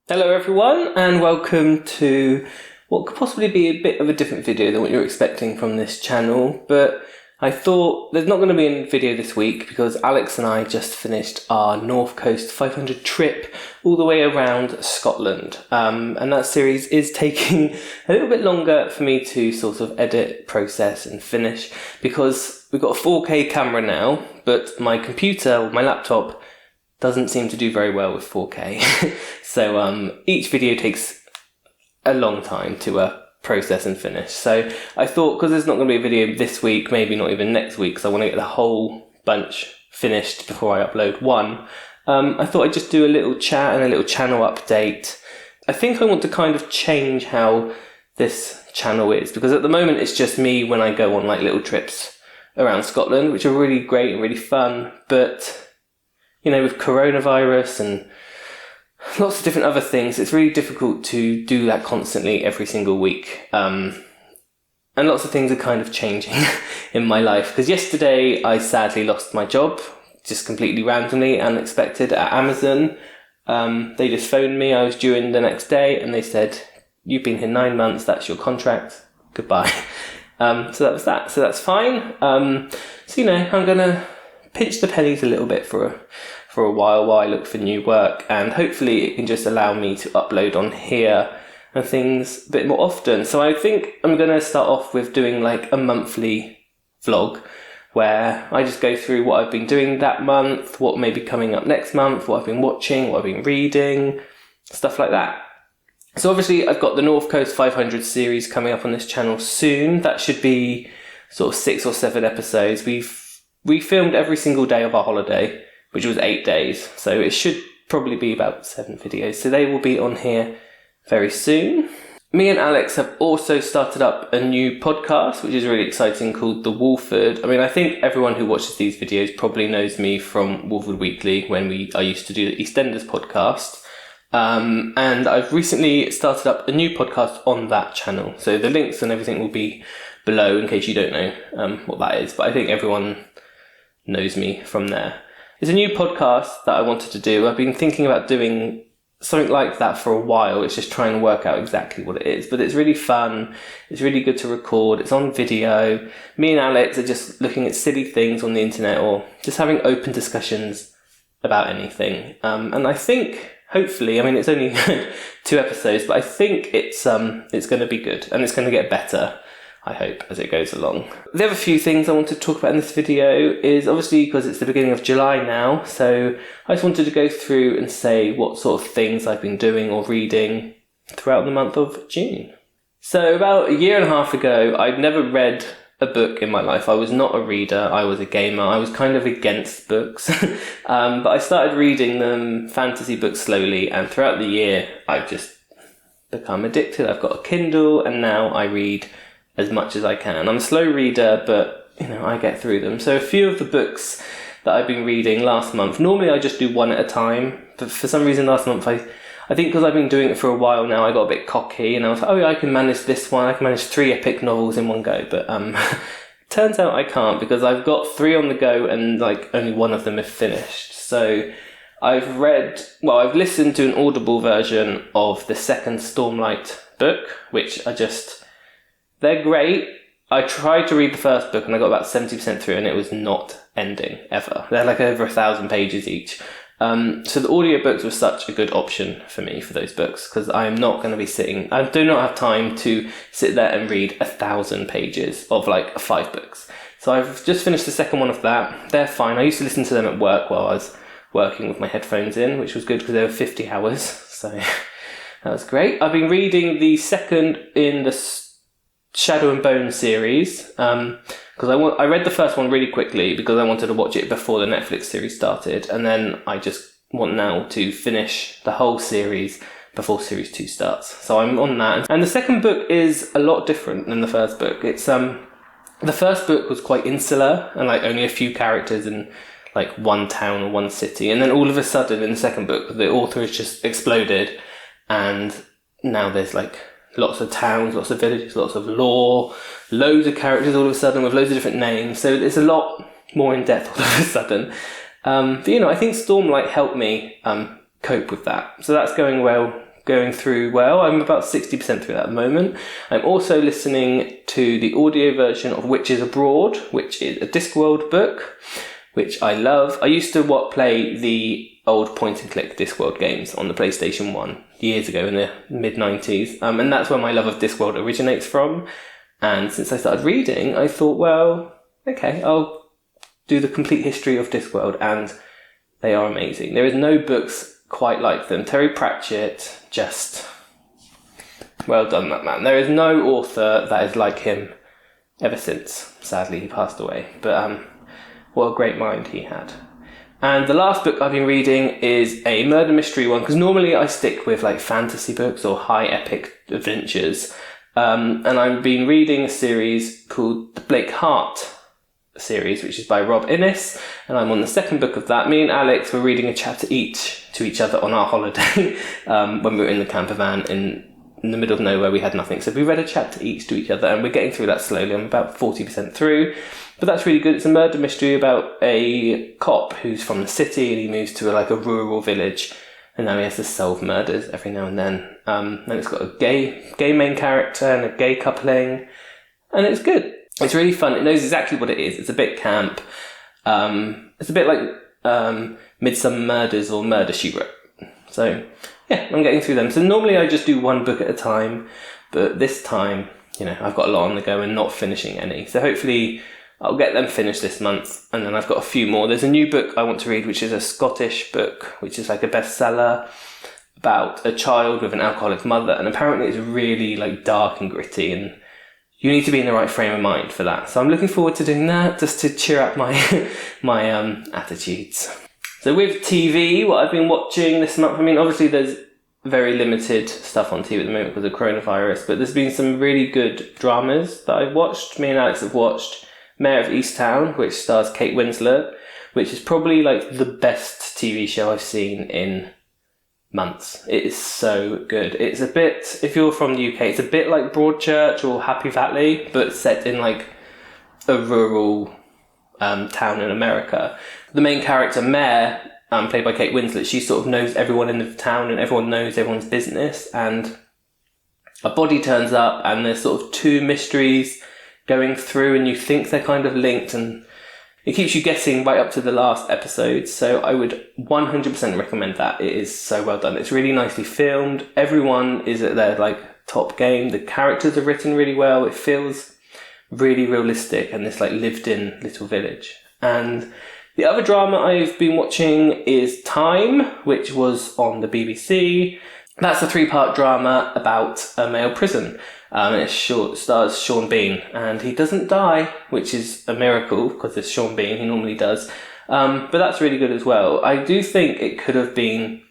Hello everyone, and welcome to what could possibly be a bit of a different video than what you're expecting from this channel, but I thought there's not going to be a video this week because Alex and I just finished our North Coast 500 trip all the way around Scotland, and that series is taking a little bit longer for me to sort of edit, process and finish because we've got a 4K camera now, but my computer or my laptop doesn't seem to do very well with 4K. So each video takes a long time to process and finish. So I thought, because there's not going to be a video this week, maybe not even next week, because I want to get the whole bunch finished before I upload one, I thought I'd just do a little chat and a little channel update. I think I want to kind of change how this channel is, because at the moment it's just me when I go on like little trips around Scotland, which are really great and really fun, but you know, with coronavirus and lots of different other things, it's really difficult to do that constantly every single week. And lots of things are kind of changing in my life. Because yesterday I sadly lost my job, just completely randomly, unexpected, at Amazon. They just phoned me, I was due in the next day, and they said, "You've been here 9 months, that's your contract, goodbye." So that was that, so that's fine. So you know, I'm going to pinch the pennies a little bit for a while I look for new work, and hopefully it can just allow me to upload on here and things a bit more often. So I think I'm going to start off with doing like a monthly vlog where I just go through what I've been doing that month, what may be coming up next month, what I've been watching, what I've been reading, stuff like that. So obviously I've got the North Coast 500 series coming up on this channel soon. That should be sort of 6 or 7 episodes. We filmed every single day of our holiday, which was 8 days. So it should probably be about 7 videos. So they will be on here very soon. Me and Alex have also started up a new podcast, which is really exciting, called The Wolford. I mean, I think everyone who watches these videos probably knows me from Wolford Weekly when I used to do the EastEnders podcast. And I've recently started up a new podcast on that channel. So the links and everything will be below in case you don't know what that is. But I think everyone knows me from there. It's a new podcast that I wanted to do. I've been thinking about doing something like that for a while. It's just trying to work out exactly what it is. But it's really fun. It's really good to record. It's on video. Me and Alex are just looking at silly things on the internet or just having open discussions about anything. And I think, hopefully, I mean, it's only 2 episodes, but I think it's going to be good and it's going to get better, I hope, as it goes along. The other few things I want to talk about in this video is obviously because it's the beginning of July now, so I just wanted to go through and say what sort of things I've been doing or reading throughout the month of June. So about 1.5 years ago, I'd never read a book in my life. I was not a reader, I was a gamer. I was kind of against books, but I started reading them, fantasy books, slowly, and throughout the year, I've just become addicted. I've got a Kindle, and now I read as much as I can. I'm a slow reader, but you know, I get through them. So a few of the books that I've been reading last month, normally I just do one at a time, but for some reason last month I think because I've been doing it for a while now, I got a bit cocky and I was like, oh yeah, I can manage this one, I can manage 3 epic novels in one go, but turns out I can't, because I've got 3 on the go and like only one of them is finished. So I've listened to an Audible version of the second Stormlight book, which they're great. I tried to read the first book and I got about 70% through and it was not ending ever. They're like over 1,000 pages each. So the audiobooks were such a good option for me for those books, because I am not going to be I do not have time to sit there and read 1,000 pages of like 5 books. So I've just finished the second one of that. They're fine. I used to listen to them at work while I was working with my headphones in, which was good because they were 50 hours. So that was great. I've been reading the second in the Shadow and Bone series, because I read the first one really quickly because I wanted to watch it before the Netflix series started, and then I just want now to finish the whole series before series 2 starts. So I'm on that, and the second book is a lot different than the first book. It's the first book was quite insular and like only a few characters in like one town or one city, and then all of a sudden in the second book the author has just exploded and now there's like lots of towns, lots of villages, lots of lore, loads of characters all of a sudden with loads of different names. So it's a lot more in depth all of a sudden. But you know, I think Stormlight helped me cope with that. So that's going well going through well. I'm about 60% through that at the moment. I'm also listening to the audio version of Witches Abroad, which is a Discworld book, which I love. I used to play the old point-and-click Discworld games on the PlayStation 1 years ago in the mid-90s, and that's where my love of Discworld originates from. And since I started reading, I thought, well, okay, I'll do the complete history of Discworld, and they are amazing. There is no books quite like them. Terry Pratchett, just well done, that man. There is no author that is like him ever since. Sadly, he passed away, but what a great mind he had. And the last book I've been reading is a murder mystery one, because normally I stick with like fantasy books or high epic adventures. And I've been reading a series called the Blakeheart series, which is by Rob Innes, and I'm on the second book of that. Me and Alex were reading a chapter each to each other on our holiday when we were in the camper van in the middle of nowhere. We had nothing, so we read a chapter each to each other, and we're getting through that slowly. I'm about 40% through, but that's really good. It's a murder mystery about a cop who's from the city and he moves to a rural village, and now he has to solve murders every now and then. And it's got a gay main character and a gay coupling, and it's good. It's really fun. It knows exactly what it is. It's a bit camp. It's a bit like Midsummer Murders or Murder, She Wrote. So, yeah, I'm getting through them. So normally I just do one book at a time, but this time, I've got a lot on the go and not finishing any. So hopefully I'll get them finished this month, and then I've got a few more. There's a new book I want to read, which is a Scottish book, which is like a bestseller about a child with an alcoholic mother, and apparently it's really dark and gritty, and you need to be in the right frame of mind for that. So I'm looking forward to doing that, just to cheer up my attitudes. So with TV, what I've been watching this month, obviously there's very limited stuff on TV at the moment because of coronavirus, but there's been some really good dramas that I've watched. Me and Alex have watched Mayor of Easttown, which stars Kate Winslet, which is probably the best TV show I've seen in months. It is so good. It's a bit, if you're from the UK, it's a bit like Broadchurch or Happy Valley, but set in a rural town in America. The main character, Mare, played by Kate Winslet, she sort of knows everyone in the town and everyone knows everyone's business, and a body turns up and there's sort of two mysteries going through, and you think they're kind of linked, and it keeps you guessing right up to the last episode. So I would 100% recommend that. It is so well done. It's really nicely filmed. Everyone is at their top game. The characters are written really well. It feels really realistic and this lived in little village. And the other drama I've been watching is Time, which was on the BBC. That's a 3-part drama about a male prison. It stars Sean Bean, and he doesn't die, which is a miracle because it's Sean Bean, he normally does. But that's really good as well. I do think it could have been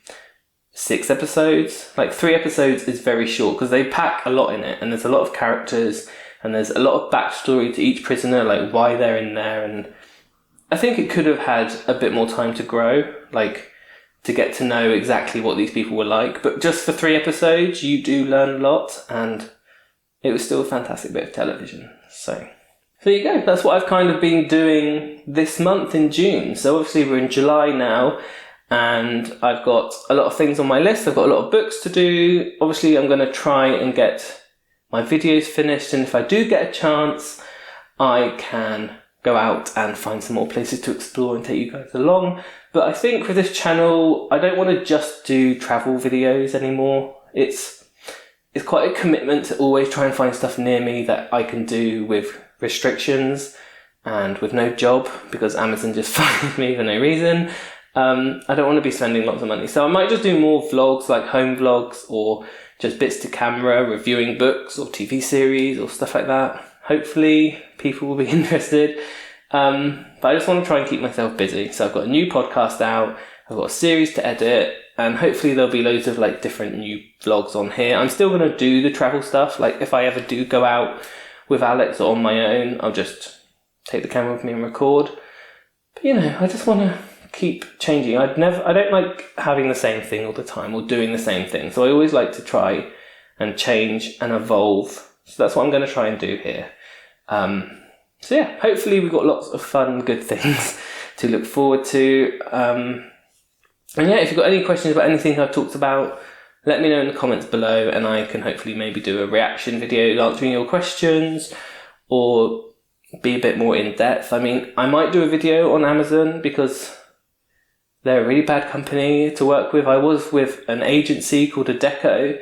6 episodes. 3 episodes is very short because they pack a lot in it, and there's a lot of characters, and there's a lot of backstory to each prisoner, why they're in there, and I think it could have had a bit more time to grow, to get to know exactly what these people were like. But just for 3 episodes, you do learn a lot, and it was still a fantastic bit of television. So there you go. That's what I've kind of been doing this month in June. So obviously we're in July now, and I've got a lot of things on my list. I've got a lot of books to do. Obviously I'm going to try and get my videos finished, and if I do get a chance, I can go out and find some more places to explore and take you guys along. But I think with this channel, I don't want to just do travel videos anymore. It's quite a commitment to always try and find stuff near me that I can do with restrictions and with no job, because Amazon just fired me for no reason. I don't want to be spending lots of money. So I might just do more vlogs, like home vlogs, or just bits to camera, reviewing books or TV series or stuff like that. Hopefully people will be interested. But I just want to try and keep myself busy. So I've got a new podcast out, I've got a series to edit, and hopefully there'll be loads of different new vlogs on here. I'm still going to do the travel stuff. If I ever do go out with Alex or on my own, I'll just take the camera with me and record. But I just want to keep changing. I don't like having the same thing all the time or doing the same thing. So I always like to try and change and evolve. So that's what I'm going to try and do here. So yeah, hopefully we've got lots of fun, good things to look forward to. And yeah, if you've got any questions about anything I've talked about, let me know in the comments below, and I can hopefully maybe do a reaction video answering your questions, or be a bit more in depth. I mean, I might do a video on Amazon because they're a really bad company to work with. I was with an agency called Adecco,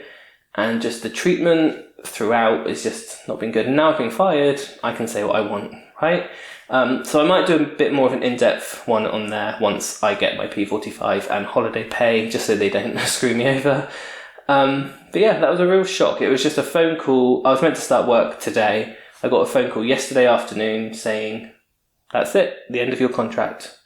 and just the treatment throughout has just not been good. And now I've been fired, I can say what I want, right? So I might do a bit more of an in-depth one on there once I get my P45 and holiday pay, just so they don't screw me over. But yeah, that was a real shock. It was just a phone call. I was meant to start work today. I got a phone call yesterday afternoon saying, that's it, the end of your contract.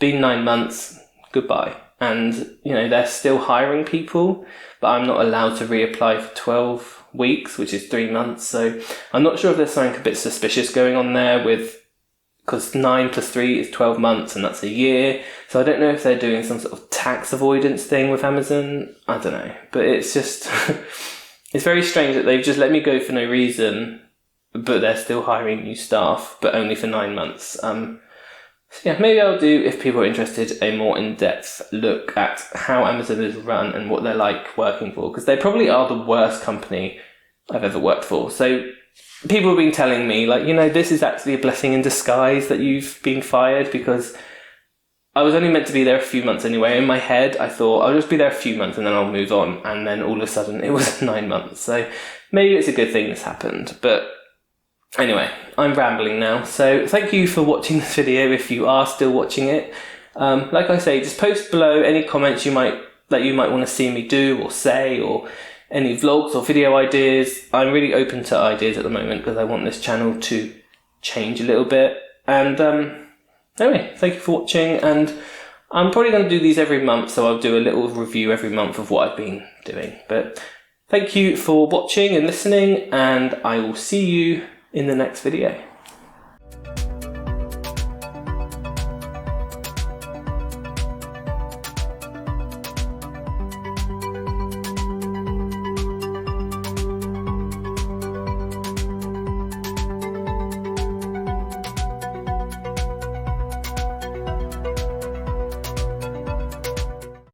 Been 9 months, goodbye. And, you know, they're still hiring people, but I'm not allowed to reapply for 12 weeks, which is 3 months. So I'm not sure if there's something a bit suspicious going on there because 9 plus 3 is 12 months, and that's a year. So I don't know if they're doing some sort of tax avoidance thing with Amazon. I don't know. But it's just, it's very strange that they've just let me go for no reason, but they're still hiring new staff, but only for 9 months. So yeah, maybe I'll do, if people are interested, a more in-depth look at how Amazon is run and what they're like working for, because they probably are the worst company I've ever worked for. So people have been telling me, like, you know, this is actually a blessing in disguise that you've been fired, because I was only meant to be there a few months anyway. In my head, I thought I'll just be there a few months and then I'll move on. And then all of a sudden it was 9 months. So maybe it's a good thing this happened. But anyway, I'm rambling now. So thank you for watching this video if you are still watching it. Like I say, just post below any comments you might want to see me do or say, or any vlogs or video ideas. I'm really open to ideas at the moment because I want this channel to change a little bit. And anyway, thank you for watching, and I'm probably going to do these every month, so I'll do a little review every month of what I've been doing. But thank you for watching and listening, and I will see you in the next video.